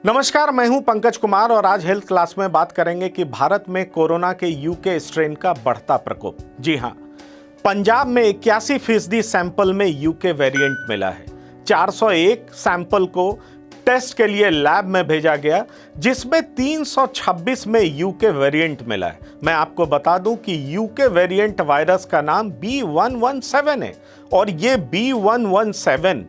नमस्कार, मैं हूं पंकज कुमार और आज हेल्थ क्लास में बात करेंगे कि भारत में कोरोना के यूके स्ट्रेन का बढ़ता प्रकोप। जी हां, पंजाब में 81% सैंपल में यूके वेरिएंट मिला है। 401 सैंपल को टेस्ट के लिए लैब में भेजा गया, जिसमें 326 में यूके वेरिएंट मिला है। मैं आपको बता दूं कि यूके वेरिएंट वायरस का नाम B117 है और ये B117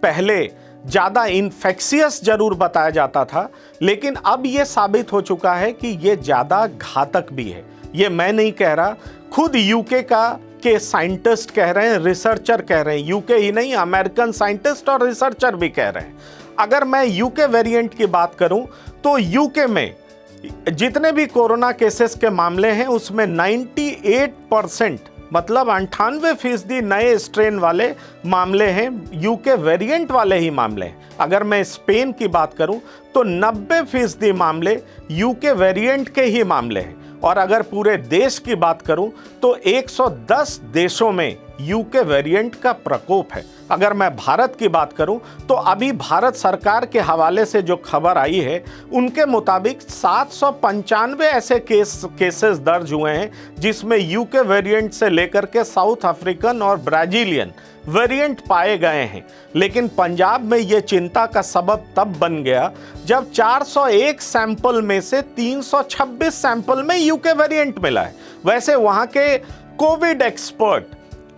पहले ज़्यादा इन्फेक्शियस जरूर बताया जाता था, लेकिन अब ये साबित हो चुका है कि ये ज़्यादा घातक भी है। ये मैं नहीं कह रहा, खुद यूके के साइंटिस्ट कह रहे हैं, रिसर्चर कह रहे हैं। यूके ही नहीं, अमेरिकन साइंटिस्ट और रिसर्चर भी कह रहे हैं। अगर मैं यूके वेरिएंट की बात करूं तो यूके में जितने भी कोरोना केसेस के मामले हैं उसमें 98% मतलब 98% नए स्ट्रेन वाले मामले हैं, यूके वेरिएंट वाले ही मामले हैं। अगर मैं स्पेन की बात करूं तो 90% मामले यूके वेरिएंट के ही मामले हैं। और अगर पूरे देश की बात करूं तो 110 देशों में यूके वेरिएंट का प्रकोप है। अगर मैं भारत की बात करूं तो अभी भारत सरकार के हवाले से जो खबर आई है उनके मुताबिक 795 ऐसे केसेस दर्ज हुए हैं, जिसमें यूके वेरिएंट से लेकर के साउथ अफ्रीकन और ब्राजीलियन वेरिएंट पाए गए हैं। लेकिन पंजाब में ये चिंता का सबब तब बन गया जब 401 सैंपल में से 326 सैंपल में यूके वेरिएंट मिला है। वैसे वहां के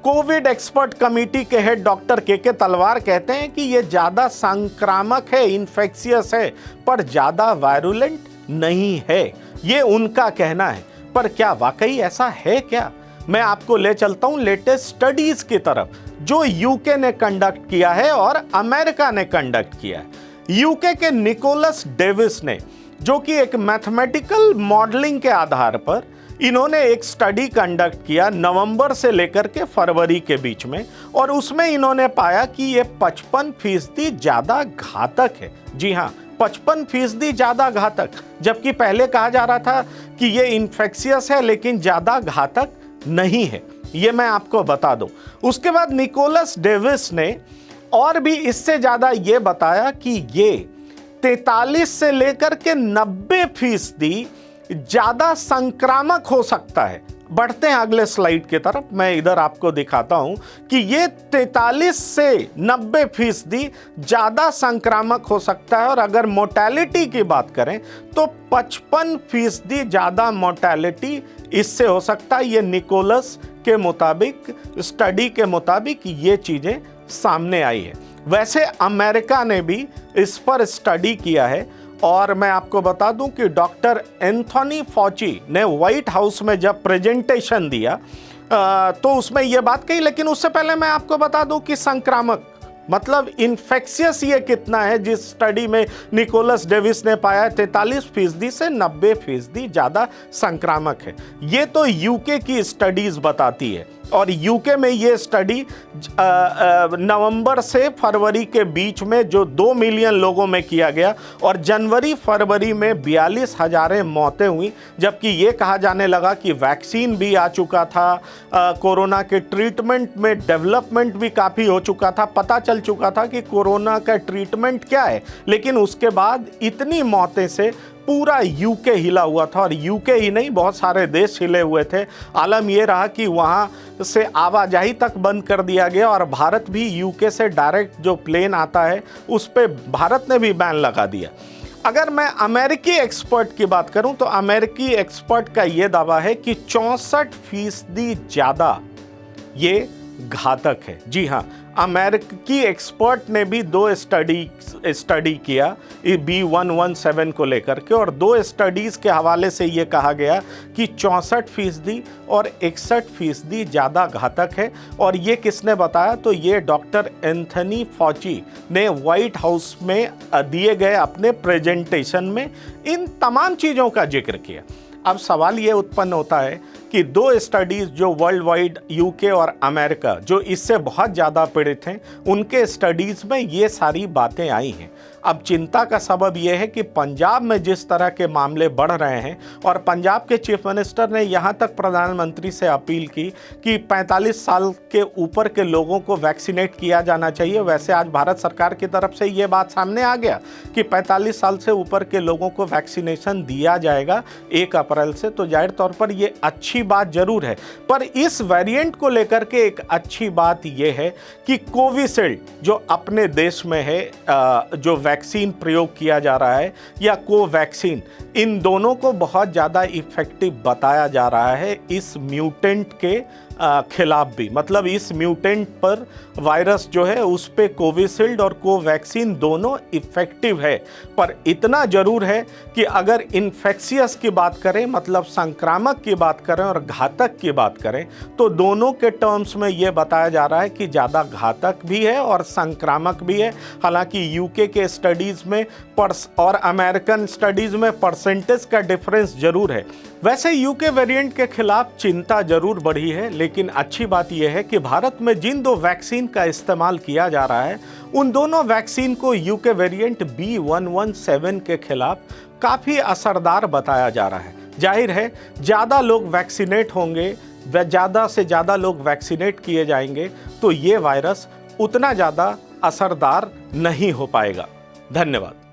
कोविड एक्सपर्ट कमेटी के हेड डॉक्टर के तलवार कहते हैं कि ये ज़्यादा संक्रामक है, इन्फेक्शियस है, पर ज़्यादा वायरुलेंट नहीं है। ये उनका कहना है, पर क्या वाकई ऐसा है क्या? मैं आपको ले चलता हूं लेटेस्ट स्टडीज की तरफ जो यूके ने कंडक्ट किया है और अमेरिका ने कंडक्ट किया है। यूके के निकोलस डेविस ने, जो कि एक मैथमेटिकल मॉडलिंग के आधार पर इन्होंने एक स्टडी कंडक्ट किया नवंबर से लेकर के फरवरी के बीच में, और उसमें इन्होंने पाया कि ये 55% ज़्यादा घातक है। जी हाँ, 55% ज़्यादा घातक, जबकि पहले कहा जा रहा था कि ये इन्फेक्शियस है लेकिन ज़्यादा घातक नहीं है। ये मैं आपको बता दूं। उसके बाद निकोलस डेविस ने और भी इससे ज़्यादा ये बताया कि ये 43 से लेकर के 90% ज़्यादा संक्रामक हो सकता है। बढ़ते हैं अगले स्लाइड की तरफ, मैं इधर आपको दिखाता हूं कि ये 43 से 90% ज़्यादा संक्रामक हो सकता है। और अगर मोर्टेलिटी की बात करें तो 55% ज़्यादा मोर्टेलिटी इससे हो सकता है। ये निकोलस के मुताबिक, स्टडी के मुताबिक ये चीज़ें सामने आई है। वैसे अमेरिका ने भी इस पर स्टडी किया है और मैं आपको बता दूं कि डॉक्टर एंथोनी फॉची ने व्हाइट हाउस में जब प्रेजेंटेशन दिया तो उसमें यह बात कही। लेकिन उससे पहले मैं आपको बता दूं कि संक्रामक मतलब इन्फेक्शियस ये कितना है। जिस स्टडी में निकोलस डेविस ने पाया 43% से 90% ज़्यादा संक्रामक है। ये तो यूके की स्टडीज़ बताती है और यूके में ये स्टडी नवंबर से फरवरी के बीच में जो 2 मिलियन लोगों में किया गया और जनवरी फरवरी में 42,000 मौतें हुई। जबकि ये कहा जाने लगा कि वैक्सीन भी आ चुका था, कोरोना के ट्रीटमेंट में डेवलपमेंट भी काफ़ी हो चुका था, पता चल चुका था कि कोरोना का ट्रीटमेंट क्या है। लेकिन उसके बाद इतनी मौतें से पूरा यूके हिला हुआ था, और यूके ही नहीं बहुत सारे देश हिले हुए थे। आलम यह रहा कि वहाँ से आवाजाही तक बंद कर दिया गया और भारत भी यूके से डायरेक्ट जो प्लेन आता है उस पर भारत ने भी बैन लगा दिया। अगर मैं अमेरिकी एक्सपर्ट की बात करूं तो अमेरिकी एक्सपर्ट का ये दावा है कि 64% ज़्यादा ये घातक है। जी हाँ, अमेरिकी एक्सपर्ट ने भी 2 स्टडी किया B117 को लेकर के, और 2 स्टडीज़ के हवाले से ये कहा गया कि 64% और 61% ज़्यादा घातक है। और ये किसने बताया? तो ये डॉक्टर एंथनी फॉची ने व्हाइट हाउस में दिए गए अपने प्रेजेंटेशन में इन तमाम चीज़ों का जिक्र किया। अब सवाल ये उत्पन्न होता है कि 2 स्टडीज़ जो वर्ल्ड वाइड यूके और अमेरिका जो इससे बहुत ज़्यादा पीड़ित हैं उनके स्टडीज़ में ये सारी बातें आई हैं। अब चिंता का सबब यह है कि पंजाब में जिस तरह के मामले बढ़ रहे हैं, और पंजाब के चीफ मिनिस्टर ने यहाँ तक प्रधानमंत्री से अपील की कि 45 साल के ऊपर के लोगों को वैक्सीनेट किया जाना चाहिए। वैसे आज भारत सरकार की तरफ से ये बात सामने आ गया कि 45 साल से ऊपर के लोगों को वैक्सीनेशन दिया जाएगा 1 अप्रैल से। तो जाहिर तौर पर ये अच्छी बात जरूर है, पर इस वेरिएंट को लेकर के एक अच्छी बात यह है कि कोविशील्ड जो अपने देश में है, जो वैक्सीन प्रयोग किया जा रहा है, या कोवैक्सीन, इन दोनों को बहुत ज़्यादा इफेक्टिव बताया जा रहा है इस म्यूटेंट के खिलाफ भी। मतलब इस म्यूटेंट पर वायरस जो है उस पे कोविशील्ड और कोवैक्सीन दोनों इफेक्टिव है। पर इतना जरूर है कि अगर इन्फेक्शियस की बात करें, मतलब संक्रामक की बात करें और घातक की बात करें, तो दोनों के टर्म्स में ये बताया जा रहा है कि ज़्यादा घातक भी है और संक्रामक भी है। हालांकि यूके के स्टडीज़ में और अमेरिकन स्टडीज़ में परसेंटेज का डिफरेंस जरूर है। वैसे यूके वेरिएंट के खिलाफ चिंता जरूर बढ़ी है, लेकिन अच्छी बात यह है कि भारत में जिन 2 वैक्सीन का इस्तेमाल किया जा रहा है, उन दोनों वैक्सीन को यूके वेरिएंट B117 के खिलाफ काफ़ी असरदार बताया जा रहा है। जाहिर है ज़्यादा लोग वैक्सीनेट होंगे, ज़्यादा से ज़्यादा लोग वैक्सीनेट किए जाएंगे, तो ये वायरस उतना ज़्यादा असरदार नहीं हो पाएगा। धन्यवाद।